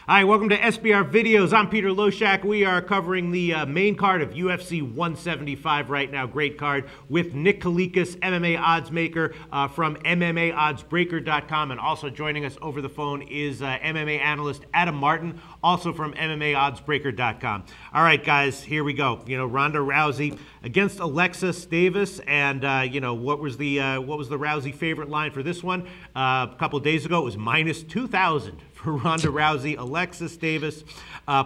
Hi, welcome to SBR Videos. I'm Peter Loshak. We are covering the main card of UFC 175 right now. Great card with Nick Kalikas, MMA odds maker from MMAoddsbreaker.com. And also joining us over the phone is MMA analyst Adam Martin, also from MMAoddsbreaker.com. All right, guys, here we go. Ronda Rousey against Alexis Davis. And, what was the Rousey favorite line for this one? A couple of days ago, it was minus 2,000 for Ronda Rousey. Alexis Davis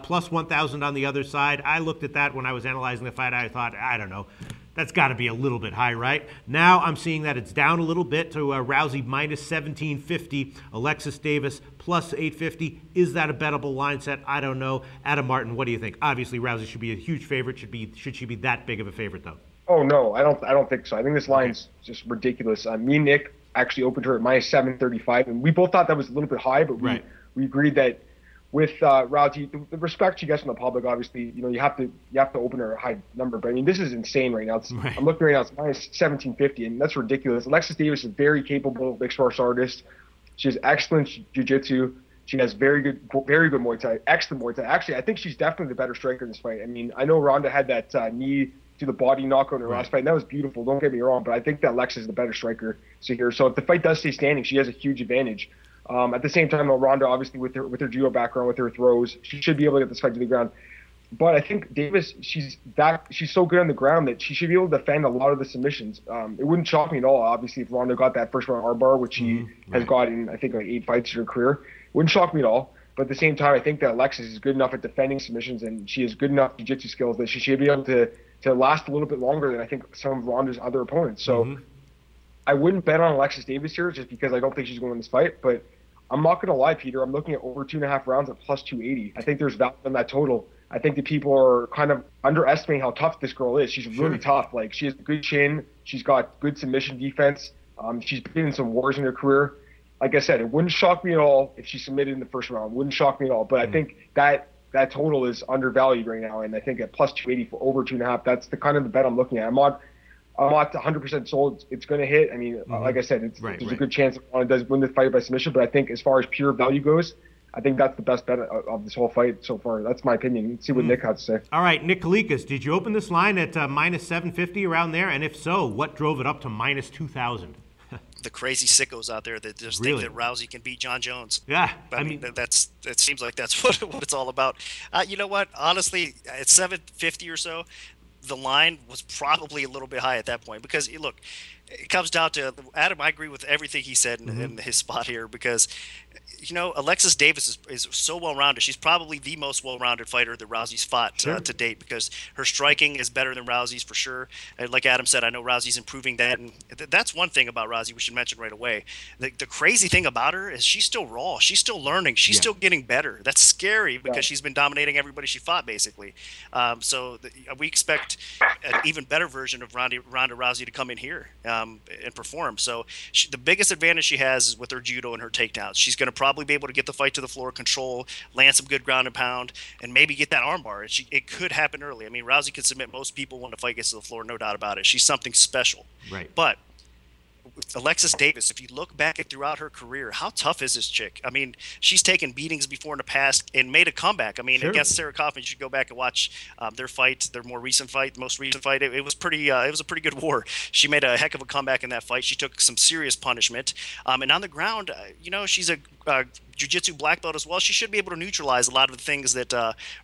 plus 1,000 on the other side. I looked at that when I was analyzing the fight. I thought, I don't know, that's got to be a little bit high, right? Now I'm seeing that it's down a little bit to Rousey minus 1,750, Alexis Davis plus 850. Is that a bettable line set? I don't know. Adam Martin, what do you think? Obviously, Rousey should be a huge favorite. Should she be that big of a favorite, though? Oh no, I don't think so. I think this line's just ridiculous. Me and Nick actually opened her at minus 735, and we both thought that was a little bit high, but we agreed that with Rousey, the respect she gets from the public, obviously, you have to open her a high number. But I mean, this is insane right now. I'm looking right now; it's minus 1,750, and that's ridiculous. Alexis Davis is a very capable mixed martial artist. She has excellent jiu-jitsu. She has very good Muay Thai, excellent Muay Thai. Actually, I think she's definitely the better striker in this fight. I mean, I know Ronda had that knee to the body knockout in her last fight, and that was beautiful. Don't get me wrong, but I think that Alexis is the better striker. So if the fight does stay standing, she has a huge advantage. At the same time, though, Ronda, obviously with her judo background, with her throws, she should be able to get this fight to the ground. But I think Davis, she's so good on the ground that she should be able to defend a lot of the submissions. It wouldn't shock me at all, obviously, if Ronda got that first round armbar, which she has got in, I think, like 8 fights in her career. It wouldn't shock me at all. But at the same time, I think that Alexis is good enough at defending submissions, and she has good enough jiu-jitsu skills that she should be able to last a little bit longer than I think some of Ronda's other opponents. So I wouldn't bet on Alexis Davis here just because I don't think she's going to win this fight. But I'm not going to lie, Peter. I'm looking at over 2.5 rounds at plus 280. I think there's value in that total. I think that people are kind of underestimating how tough this girl is. She's really tough. Like, she has a good chin. She's got good submission defense. She's been in some wars in her career. Like I said, it wouldn't shock me at all if she submitted in the first round. It wouldn't shock me at all. But I think that total is undervalued right now. And I think at plus 280 for over 2.5, that's the kind of the bet I'm looking at. I'm not 100% sold it's going to hit. I mean, like I said, there's a good chance Ronda does win the fight by submission. But I think as far as pure value goes, I think that's the best bet of this whole fight so far. That's my opinion. Let's see what Nick has to say. All right, Nick Kalikas, did you open this line at minus 750 around there? And if so, what drove it up to minus 2,000? The crazy sickos out there that just think that Rousey can beat John Jones. Yeah, I mean it seems like that's what it's all about. You know what? Honestly, at 750 or so, the line was probably a little bit high at that point because look, it comes down to Adam. I agree with everything he said in his spot here because Alexis Davis is so well-rounded. She's probably the most well-rounded fighter that Rousey's fought to date because her striking is better than Rousey's for sure. And like Adam said, I know Rousey's improving that, and that's one thing about Rousey we should mention right away. The crazy thing about her is she's still raw. She's still learning. She's still getting better. That's scary because she's been dominating everybody she fought, basically. We expect an even better version of Ronda Rousey to come in here and perform. So the biggest advantage she has is with her judo and her takedowns. She's going to probably be able to get the fight to the floor, control, land some good ground and pound, and maybe get that armbar. It could happen early. I mean, Rousey can submit most people when the fight gets to the floor, no doubt about it. She's something special. Right. But Alexis Davis, if you look back at throughout her career, how tough is this chick? I mean, she's taken beatings before in the past and made a comeback. I mean, against Sarah Kaufman, you should go back and watch their fight, their most recent fight. It was pretty. It was a pretty good war. She made a heck of a comeback in that fight. She took some serious punishment, and on the ground, she's a jiu-jitsu black belt as well. She should be able to neutralize a lot of the things that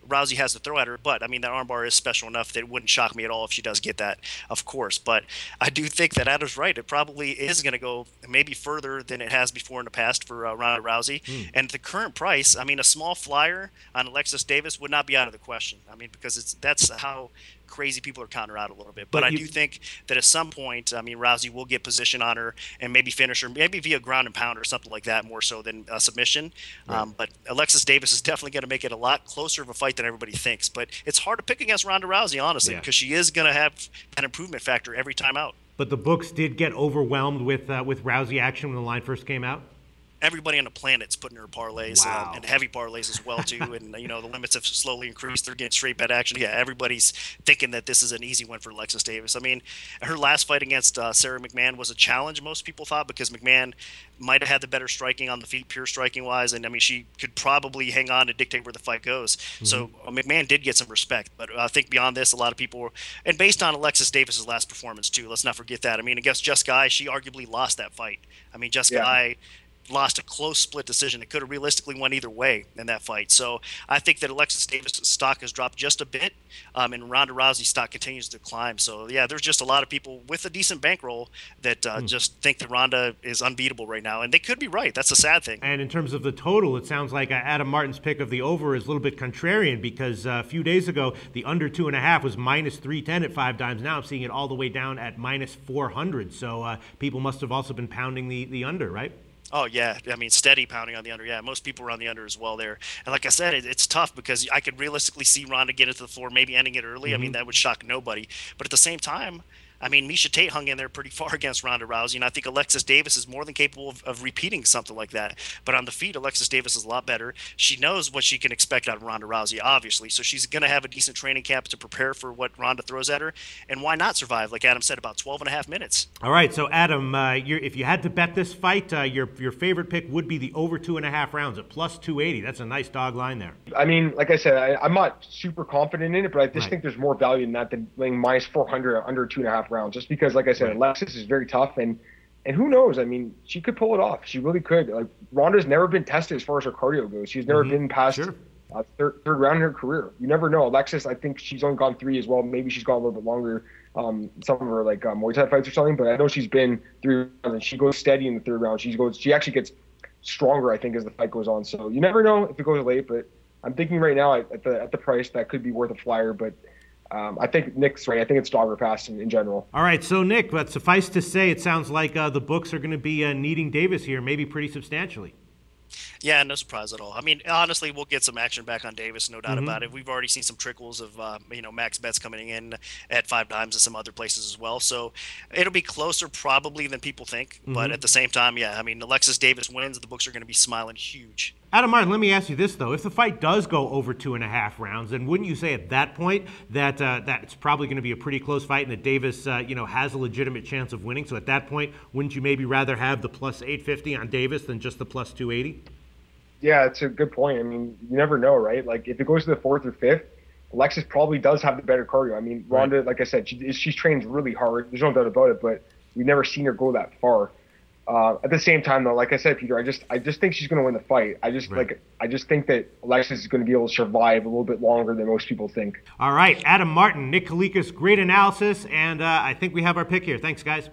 Rousey has to throw at her. But I mean, that armbar is special enough that it wouldn't shock me at all if she does get that, of course. But I do think that Adam's right. It probably is going to go maybe further than it has before in the past for Ronda Rousey. And the current price, I mean, a small flyer on Alexis Davis would not be out of the question. I mean, because that's how crazy people are counting her out a little bit. But I do think that at some point, I mean, Rousey will get position on her and maybe finish her, maybe via ground and pound or something like that, more so than a submission. But Alexis Davis is definitely going to make it a lot closer of a fight than everybody thinks. But it's hard to pick against Ronda Rousey, honestly, because she is going to have an improvement factor every time out. But the books did get overwhelmed with Rousey action when the line first came out? everybody on the planet's putting her parlays Wow. and heavy parlays as well too. And the limits have slowly increased. They're getting straight bet action. Yeah, everybody's thinking that this is an easy win for Alexis Davis. I mean, her last fight against Sarah McMahon was a challenge, most people thought, because McMahon might have had the better striking on the feet, pure striking wise, and I mean she could probably hang on and dictate where the fight goes. So McMahon did get some respect, but I think beyond this, a lot of people were, and based on Alexis Davis's last performance too, let's not forget that. I mean, against Jess Guy, she arguably lost that fight. I mean, Jess Guy lost a close split decision. It could have realistically went either way in that fight. So I think that Alexis Davis' stock has dropped just a bit, and Ronda Rousey's stock continues to climb. So yeah, there's just a lot of people with a decent bankroll that just think that Ronda is unbeatable right now, and they could be right. That's a sad thing. And in terms of the total, it sounds like Adam Martin's pick of the over is a little bit contrarian, because a few days ago the under 2.5 was minus 310 at 5 dimes. Now I'm seeing it all the way down at minus 400. So people must have also been pounding the under, right? Oh, yeah. I mean, steady pounding on the under. Yeah, most people are on the under as well there. And like I said, it's tough because I could realistically see Ronda get into the floor, maybe ending it early. I mean, that would shock nobody. But at the same time, I mean, Miesha Tate hung in there pretty far against Ronda Rousey, and I think Alexis Davis is more than capable of repeating something like that. But on the feet, Alexis Davis is a lot better. She knows what she can expect out of Ronda Rousey, obviously, so she's going to have a decent training camp to prepare for what Ronda throws at her. And why not survive, like Adam said, about 12.5 minutes? All right, so Adam, if you had to bet this fight, your favorite pick would be the over 2.5 rounds at plus 280. That's a nice dog line there. I mean, like I said, I'm not super confident in it, but I just think there's more value in that than laying minus 400 under 2.5 rounds. Just because, like I said, Alexis is very tough, and who knows? I mean, she could pull it off. She really could. Like, Ronda's never been tested as far as her cardio goes. She's never been past third round in her career. You never know. Alexis, I think she's only gone 3 as well. Maybe she's gone a little bit longer. Some of her Muay Thai fights or something, but I know she's been 3 rounds, and she goes steady in the 3rd round. She actually gets stronger, I think, as the fight goes on. So you never know if it goes late, but I'm thinking right now at the price that could be worth a flyer, but I think Nick's right. I think it's dog or pass in general. All right, so Nick, but suffice to say, it sounds like the books are going to be needing Davis here, maybe pretty substantially. Yeah, no surprise at all. I mean, honestly, we'll get some action back on Davis, no doubt about it. We've already seen some trickles of, max bets coming in at 5 dimes and some other places as well. So it'll be closer probably than people think. But at the same time, yeah, I mean, Alexis Davis wins. The books are going to be smiling huge. Adam Martin, let me ask you this, though. If the fight does go over 2.5 rounds, then wouldn't you say at that point that that it's probably going to be a pretty close fight and that Davis, has a legitimate chance of winning? So at that point, wouldn't you maybe rather have the plus 850 on Davis than just the plus 280? Yeah, it's a good point. I mean, you never know, right? Like, if it goes to the 4th or 5th, Alexis probably does have the better cardio. I mean, Ronda, like I said, she's trained really hard. There's no doubt about it, but we've never seen her go that far. At the same time, though, like I said, Peter, I just think she's going to win the fight. I just think that Alexis is going to be able to survive a little bit longer than most people think. All right, Adam Martin, Nick Kalikas, great analysis, and I think we have our pick here. Thanks, guys.